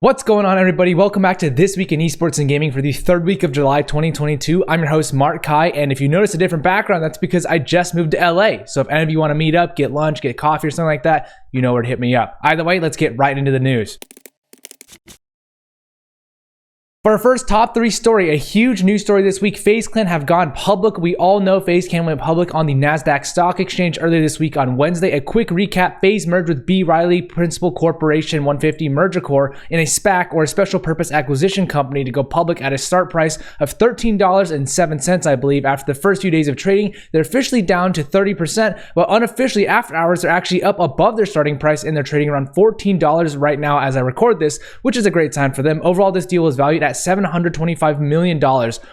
What's going on, everybody? Welcome back to This Week in Esports and Gaming for the third week of July 2022. I'm your host, Mark Kai, and if you notice a different background, that's because I just moved to LA. So if any of you want to meet up, get lunch, get coffee or something like that, you know where to hit me up. Either way, let's get right into the news. For our first top 3 story, a huge news story this week, FaZe Clan have gone public. We all know FaZe Clan went public on the NASDAQ Stock Exchange earlier this week on Wednesday. A quick recap, FaZe merged with B. Riley Principal Corporation 150 Merger Corp in a SPAC, or a special purpose acquisition company, to go public at a start price of $13.07, I believe. After the first few days of trading, they're officially down to 30%, but unofficially after hours, they're actually up above their starting price, and they're trading around $14 right now as I record this, which is a great sign for them. Overall, this deal was valued at $725 million,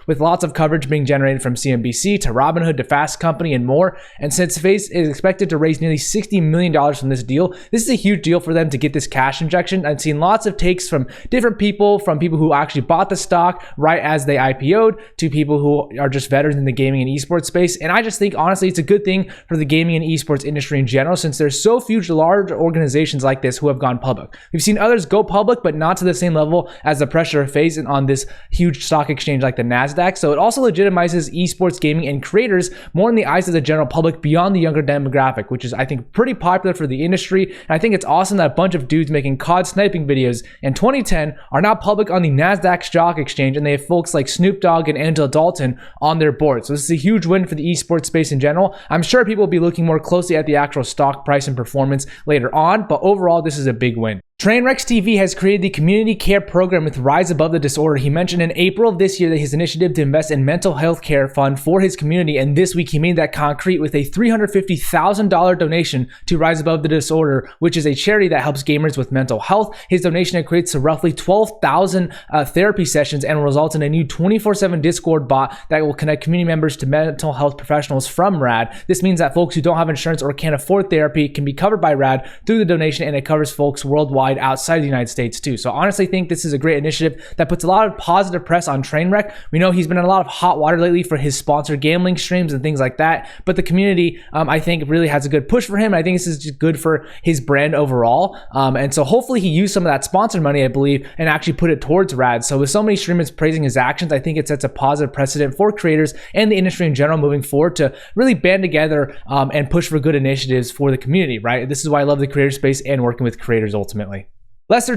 with lots of coverage being generated from CNBC to Robinhood to Fast Company and more. And since FaZe is expected to raise nearly $60 million from this deal, this is a huge deal for them to get this cash injection. I've seen lots of takes from different people, from people who actually bought the stock right as they IPO'd to people who are just veterans in the gaming and esports space. And I just think, honestly, it's a good thing for the gaming and esports industry in general, since there's so few large organizations like this who have gone public. We've seen others go public, but not to the same level as the pressure of FaZe on this huge stock exchange like the NASDAQ. So it also legitimizes esports gaming and creators more in the eyes of the general public beyond the younger demographic, which is, I think, pretty popular for the industry. And I think it's awesome that a bunch of dudes making COD sniping videos in 2010 are now public on the NASDAQ Stock Exchange, and they have folks like Snoop Dogg and Angela Dalton on their board. So this is a huge win for the esports space in general. I'm sure people will be looking more closely at the actual stock price and performance later on, but overall, this is a big win. Trainwrecks TV has created the community care program with Rise Above the Disorder. He mentioned in April of this year that his initiative to invest in mental health care fund for his community, and this week he made that concrete with a $350,000 donation to Rise Above the Disorder, which is a charity that helps gamers with mental health. His donation equates to roughly 12,000 therapy sessions and will result in a new 24/7 Discord bot that will connect community members to mental health professionals from RAD. This means that folks who don't have insurance or can't afford therapy can be covered by RAD through the donation, and it covers folks worldwide outside the United States too. So honestly, think this is a great initiative that puts a lot of positive press on Trainwreck. We know he's been in a lot of hot water lately for his sponsored gambling streams and things like that, but the community, I think, really has a good push for him. I think this is just good for his brand overall, and so hopefully he used some of that sponsored money, I believe, and actually put it towards RAD. So with so many streamers praising his actions, I think it sets a positive precedent for creators and the industry in general moving forward to really band together and push for good initiatives for the community, right? This is why I love the creator space and working with creators ultimately.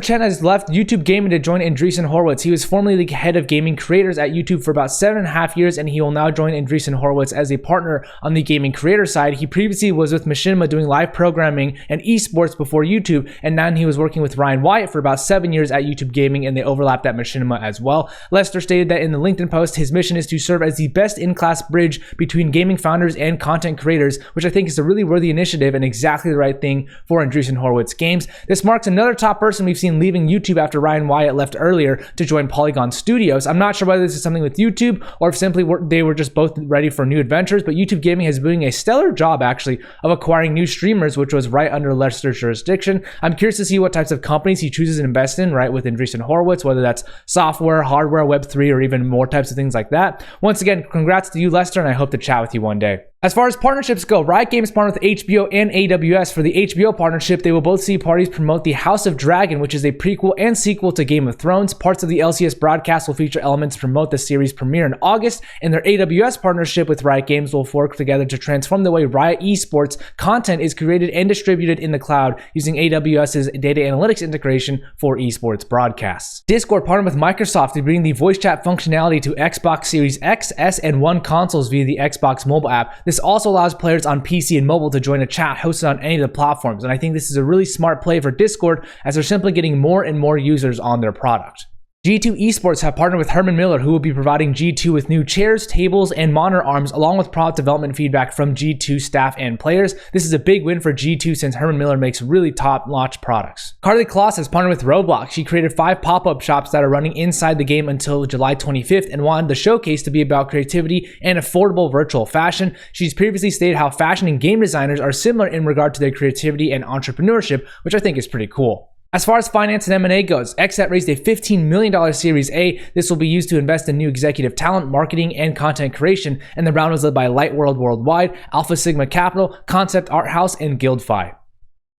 Chen has left YouTube Gaming to join 𝗠𝗿𝗶 𝗖𝗶. He was formerly the head of gaming creators at YouTube for about 7.5 years, and he will now join 𝗠𝗿𝗶 𝗖𝗶 as a partner on the gaming creator side. He previously was with Machinima doing live programming and esports before YouTube, and now he was working with Ryan Wyatt for about 7 years at YouTube Gaming, and they overlapped at Machinima as well. Lester stated that in the LinkedIn post, his mission is to serve as the best in-class bridge between gaming founders and content creators, which I think is a really worthy initiative and exactly the right thing for 𝗠𝗿𝗶 𝗖𝗶's games. This marks another top person we've seen leaving YouTube after Ryan Wyatt left earlier to join Polygon Studios. I'm not sure whether this is something with YouTube or if simply they were just both ready for new adventures, but YouTube Gaming has been doing a stellar job actually of acquiring new streamers, which was right under Lester's jurisdiction. I'm curious to see what types of companies he chooses to invest in, right, with 𝗠𝗿𝗶 𝗖𝗶, whether that's software, hardware, Web3, or even more types of things like that. Once again, congrats to you, Lester, and I hope to chat with you one day. As far as partnerships go, Riot Games partnered with HBO and AWS. For the HBO partnership, they will both see parties promote the House of Dragon, which is a prequel and sequel to Game of Thrones. Parts of the LCS broadcast will feature elements to promote the series premiere in August, and their AWS partnership with Riot Games will work together to transform the way Riot Esports content is created and distributed in the cloud using AWS's data analytics integration for esports broadcasts. Discord partnered with Microsoft to bring the voice chat functionality to Xbox Series X, S, and One consoles via the Xbox mobile app. This also allows players on PC and mobile to join a chat hosted on any of the platforms, and I think this is a really smart play for Discord as they're simply getting more and more users on their product. G2 Esports have partnered with Herman Miller, who will be providing G2 with new chairs, tables, and monitor arms, along with product development feedback from G2 staff and players. This is a big win for G2 since Herman Miller makes really top-notch products. Karlie Kloss has partnered with Roblox. She created 5 pop-up shops that are running inside the game until July 25th and wanted the showcase to be about creativity and affordable virtual fashion. She's previously stated how fashion and game designers are similar in regard to their creativity and entrepreneurship, which I think is pretty cool. As far as finance and M&A goes, XApp raised a $15 million Series A. This will be used to invest in new executive talent, marketing, and content creation, and the round was led by Light World Worldwide, Alpha Sigma Capital, Concept Art House, and GuildFi.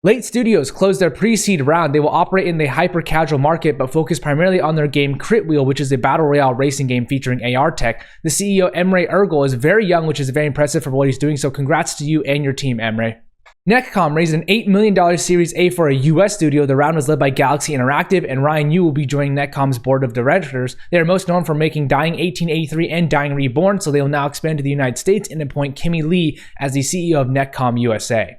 Late Studios closed their pre-seed round. They will operate in the hyper-casual market, but focus primarily on their game Crit Wheel, which is a battle royale racing game featuring AR tech. The CEO, 𝗠𝗿𝗸, is very young, which is very impressive for what he's doing, so congrats to you and your team, 𝗠𝗿𝗸. Netcom raised an $8 million Series A for a US studio. The round was led by Galaxy Interactive, and Ryan Yu will be joining Netcom's board of directors. They are most known for making Dying 1883 and Dying Reborn, so they will now expand to the United States and appoint Kimmy Lee as the CEO of Netcom USA.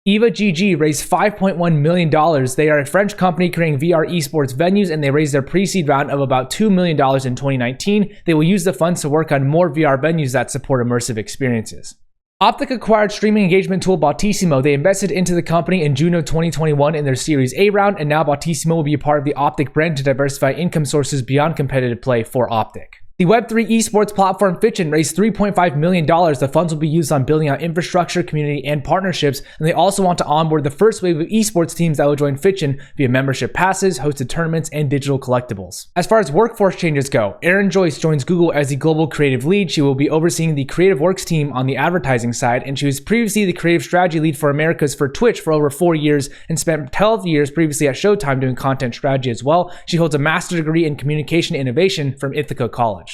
EvaGG raised $5.1 million. They are a French company creating VR esports venues, and they raised their pre-seed round of about $2 million in 2019. They will use the funds to work on more VR venues that support immersive experiences. Optic acquired streaming engagement tool 𝗠𝗿𝗸. They invested into the company in June of 2021 in their Series A round, and now 𝗠𝗿𝗸 will be a part of the Optic brand to diversify income sources beyond competitive play for Optic. The Web3 esports platform Fitchin raised $3.5 million. The funds will be used on building out infrastructure, community, and partnerships, and they also want to onboard the first wave of esports teams that will join Fitchin via membership passes, hosted tournaments, and digital collectibles. As far as workforce changes go, Erin Joyce joins Google as the global creative lead. She will be overseeing the creative works team on the advertising side, and she was previously the creative strategy lead for Americas for Twitch for over 4 years and spent 12 years previously at Showtime doing content strategy as well. She holds a master's degree in communication innovation from Ithaca College.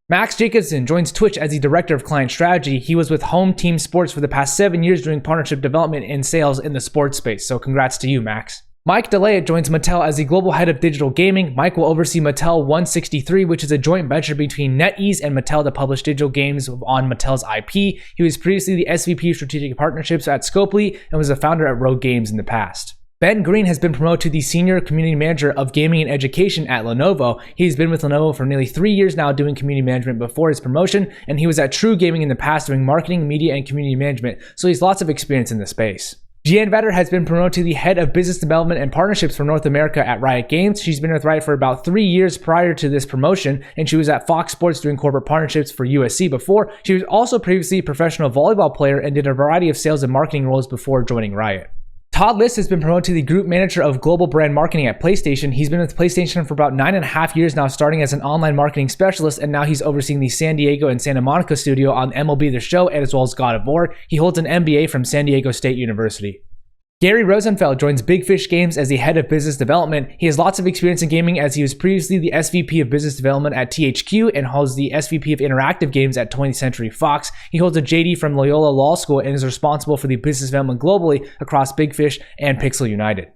Max Jacobson joins Twitch as the Director of Client Strategy. He was with Home Team Sports for the past 7 years doing partnership development and sales in the sports space, so congrats to you, Max. Mike DeLaya joins Mattel as the Global Head of Digital Gaming. Mike will oversee Mattel 163, which is a joint venture between NetEase and Mattel to publish digital games on Mattel's IP. He was previously the SVP of Strategic Partnerships at Scopely and was a founder at Rogue Games in the past. Ben Green has been promoted to the Senior Community Manager of Gaming and Education at Lenovo. He's been with Lenovo for nearly 3 years now doing community management before his promotion, and he was at True Gaming in the past doing marketing, media, and community management, so he's lots of experience in the space. Jeanne Vetter has been promoted to the Head of Business Development and Partnerships for North America at Riot Games. She's been with Riot for about 3 years prior to this promotion, and she was at Fox Sports doing corporate partnerships for USC before. She was also previously a professional volleyball player and did a variety of sales and marketing roles before joining Riot. Todd List has been promoted to the Group Manager of Global Brand Marketing at PlayStation. He's been with PlayStation for about 9.5 years now, starting as an online marketing specialist, and now he's overseeing the San Diego and Santa Monica studio on MLB The Show, and as well as God of War. He holds an MBA from San Diego State University. Gary Rosenfeld joins Big Fish Games as the Head of Business Development. He has lots of experience in gaming as he was previously the SVP of Business Development at THQ and holds the SVP of Interactive Games at 20th Century Fox. He holds a JD from Loyola Law School and is responsible for the business development globally across Big Fish and Pixel United.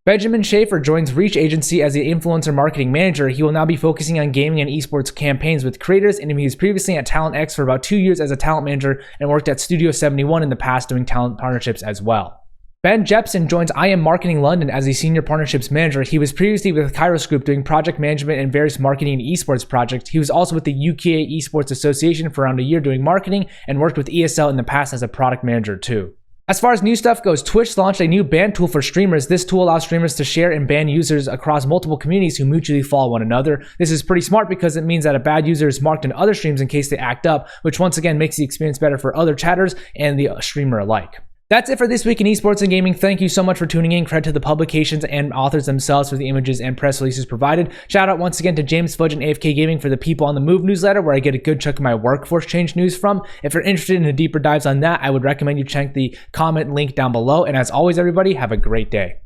Benjamin Shaffer joins Reach Agency as the Influencer Marketing Manager. He will now be focusing on gaming and esports campaigns with creators, and he was previously at Talent X for about 2 years as a talent manager and worked at Studio 71 in the past doing talent partnerships as well. Ben Jepson joins IM Marketing London as the Senior Partnerships Manager. He was previously with Kairos Group doing project management and various marketing and esports projects. He was also with the UK Esports Association for around a year doing marketing and worked with ESL in the past as a product manager too. As far as new stuff goes, Twitch launched a new ban tool for streamers. This tool allows streamers to share and ban users across multiple communities who mutually follow one another. This is pretty smart because it means that a bad user is marked in other streams in case they act up, which once again makes the experience better for other chatters and the streamer alike. That's it for this week in esports and gaming. Thank you so much for tuning in. Credit to the publications and authors themselves for the images and press releases provided. Shout out once again to James Fudge and AFK Gaming for the People on the Move newsletter, where I get a good chunk of my workforce change news from. If you're interested in the deeper dives on that, I would recommend you check the comment link down below. And as always, everybody, have a great day.